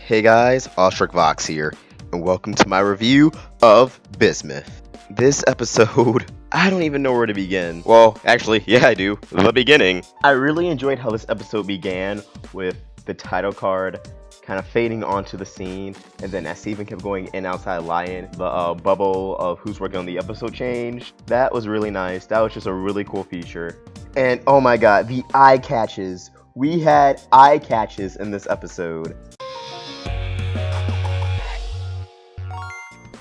Hey guys, Ostrich Vox here, and welcome to my review of Bismuth. This episode, I don't even know where to begin. Well, actually, yeah I do, the beginning. I really enjoyed how this episode began with the title card kind of fading onto the scene, and then as Steven kept going in outside Lion, the bubble of who's working on the episode changed. That was really nice. That was just a really cool feature. And oh my god, the eye catches. We had eye catches in this episode.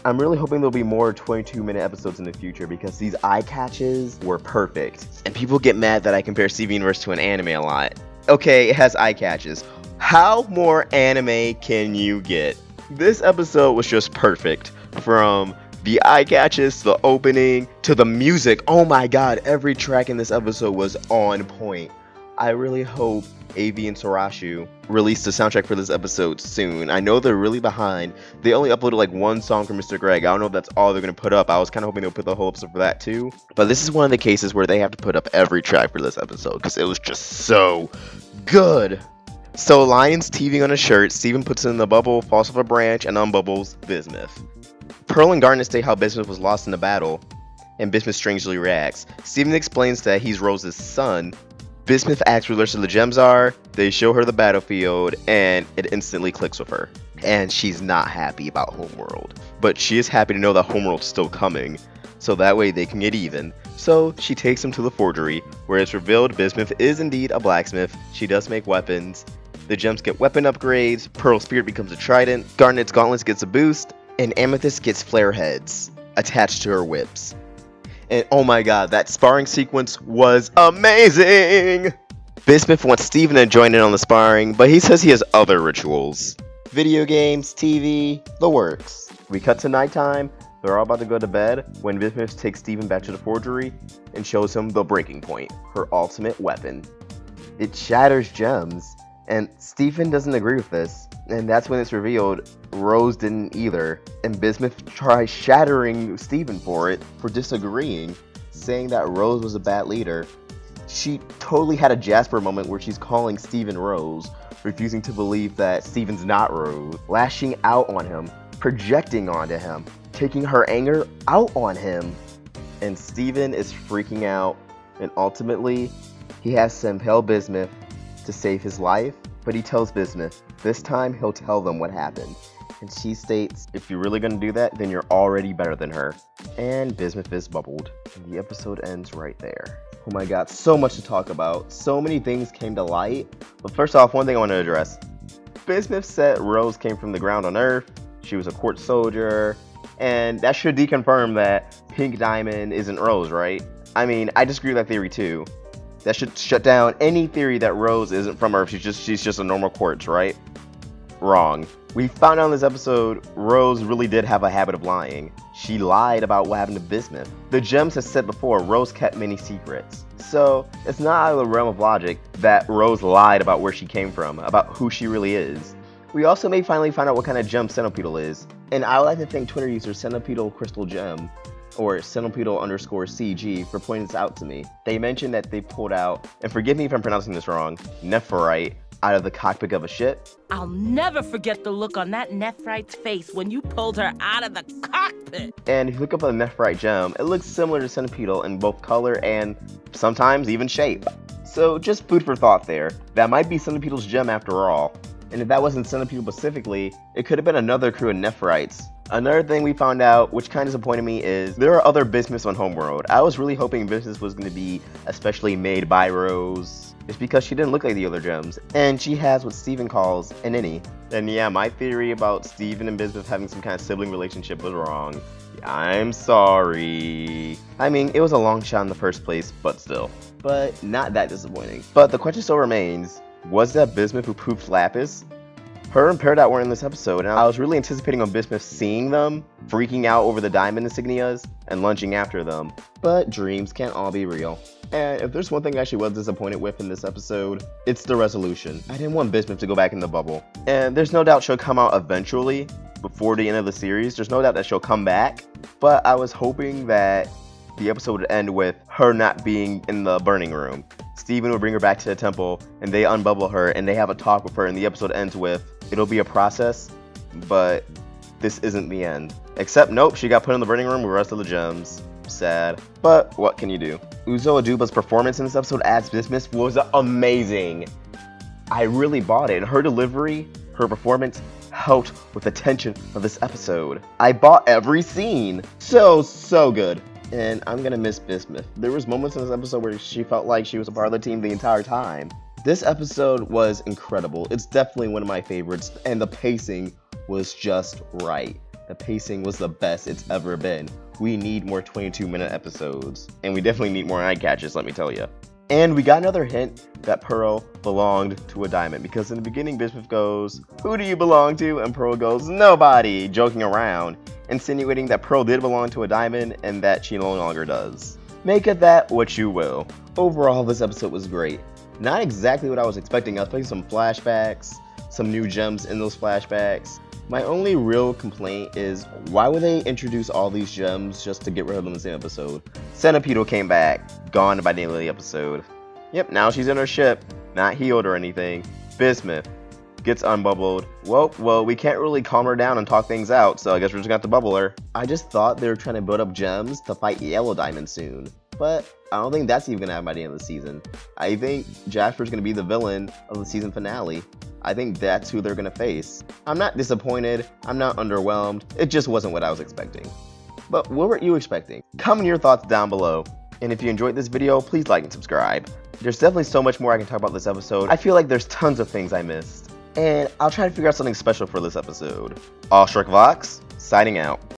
I'm really hoping there'll be more 22-minute episodes in the future because these eye catches were perfect. And people get mad that I compare Steven Universe to an anime a lot. Okay, it has eye catches. How more anime can you get? This episode was just perfect. From the eye catches, to the opening, to the music. Oh my god, every track in this episode was on point. I really hope AV and Sorashu release the soundtrack for this episode soon. I know they're really behind. They only uploaded like one song from Mr. Greg. I don't know if that's all they're going to put up. I was kind of hoping they'll put the whole episode for that too. But this is one of the cases where they have to put up every track for this episode because it was just so good. So Lion's teething on a shirt. Steven puts it in the bubble, falls off a branch, and unbubbles Bismuth. Pearl and Garnet state how Bismuth was lost in the battle, and Bismuth strangely reacts. Steven explains that he's Rose's son. Bismuth asks where the rest of the gems are, they show her the battlefield, and it instantly clicks with her. And she's not happy about Homeworld. But she is happy to know that Homeworld's still coming, so that way they can get even. So she takes him to the forgery, where it's revealed Bismuth is indeed a blacksmith. She does make weapons. The gems get weapon upgrades, Pearl's spirit becomes a trident, Garnet's gauntlets gets a boost, and Amethyst gets flare heads attached to her whips. And oh my god, that sparring sequence was amazing! Bismuth wants Steven to join in on the sparring, but he says he has other rituals. Video games, TV, the works. We cut to nighttime, they're all about to go to bed, when Bismuth takes Steven back to the forgery and shows him the breaking point, her ultimate weapon. It shatters gems, and Steven doesn't agree with this, and that's when it's revealed Rose didn't either, and Bismuth tries shattering Steven for it, for disagreeing, saying that Rose was a bad leader. She totally had a Jasper moment where she's calling Steven Rose, refusing to believe that Steven's not Rose, lashing out on him, projecting onto him, taking her anger out on him, and Steven is freaking out, and ultimately, he has to impale Bismuth to save his life, but he tells Bismuth, this time he'll tell them what happened. And she states, if you're really gonna do that, then you're already better than her. And Bismuth is bubbled. And the episode ends right there. Oh my god, so much to talk about. So many things came to light. But first off, one thing I want to address. Bismuth said Rose came from the ground on Earth. She was a court soldier. And that should deconfirm that Pink Diamond isn't Rose, right? I mean, I disagree with that theory too. That should shut down any theory that Rose isn't from Earth. She's just a normal quartz, right? Wrong. We found out in this episode, Rose really did have a habit of lying. She lied about what happened to Bismuth. The gems has said before, Rose kept many secrets. So, it's not out of the realm of logic that Rose lied about where she came from, about who she really is. We also may finally find out what kind of gem Centipedal is. And I would like to thank Twitter user Centipedal Crystal Gem, or Centipedal_CG, for pointing this out to me. They mentioned that they pulled out, and forgive me if I'm pronouncing this wrong, nephrite out of the cockpit of a ship. I'll never forget the look on that nephrite's face when you pulled her out of the cockpit. And if you look up a nephrite gem, it looks similar to Centipedal in both color and sometimes even shape. So just food for thought there. That might be Centipedal's gem after all. And if that wasn't Centipedal specifically, it could have been another crew of nephrites. Another thing we found out, which kind of disappointed me, is there are other Bismuths on Homeworld. I was really hoping Bismuth was going to be especially made by Rose. It's because she didn't look like the other gems, and she has what Steven calls an innie. And yeah, my theory about Steven and Bismuth having some kind of sibling relationship was wrong. I'm sorry. I mean, it was a long shot in the first place, but still. But not that disappointing. But the question still remains, was that Bismuth who pooped Lapis? Her and Peridot were in this episode, and I was really anticipating on Bismuth seeing them, freaking out over the diamond insignias, and lunging after them. But dreams can't all be real. And if there's one thing I actually was disappointed with in this episode, it's the resolution. I didn't want Bismuth to go back in the bubble. And there's no doubt she'll come out eventually, before the end of the series. There's no doubt that she'll come back. But I was hoping that the episode would end with her not being in the burning room. Steven would bring her back to the temple, and they unbubble her, and they have a talk with her, and the episode ends with It'll be a process, but this isn't the end. Except, nope, she got put in the burning room with the rest of the gems. Sad, but what can you do? Uzo Aduba's performance in this episode as BISMUTH was amazing. I really bought it, and her delivery, her performance, helped with the tension of this episode. I bought every scene. So good. And I'm gonna miss BISMUTH. There was moments in this episode where she felt like she was a part of the team the entire time. This episode was incredible. It's definitely one of my favorites, and the pacing was just right. The pacing was the best it's ever been. We need more 22-minute episodes, and we definitely need more eye catches, let me tell you. And we got another hint that Pearl belonged to a diamond, because in the beginning BISMUTH goes, "Who do you belong to?" And Pearl goes, "Nobody," joking around, insinuating that Pearl did belong to a diamond and that she no longer does. Make of that what you will. Overall, this episode was great. Not exactly what I was expecting. I was expecting some flashbacks, some new gems in those flashbacks. My only real complaint is, why would they introduce all these gems just to get rid of them in the same episode? Centipede came back, gone by the end of the episode. Yep, now she's in her ship, not healed or anything. BISMUTH gets unbubbled. Well, we can't really calm her down and talk things out, so I guess we're just gonna have to bubble her. I just thought they were trying to build up gems to fight Yellow Diamond soon, but I don't think that's even gonna happen by the end of the season. I think Jasper's gonna be the villain of the season finale. I think that's who they're gonna face. I'm not disappointed, I'm not underwhelmed, it just wasn't what I was expecting. But what were you expecting? Comment your thoughts down below. And if you enjoyed this video, please like and subscribe. There's definitely so much more I can talk about this episode. I feel like there's tons of things I missed. And I'll try to figure out something special for this episode. Awestruck Vox, signing out.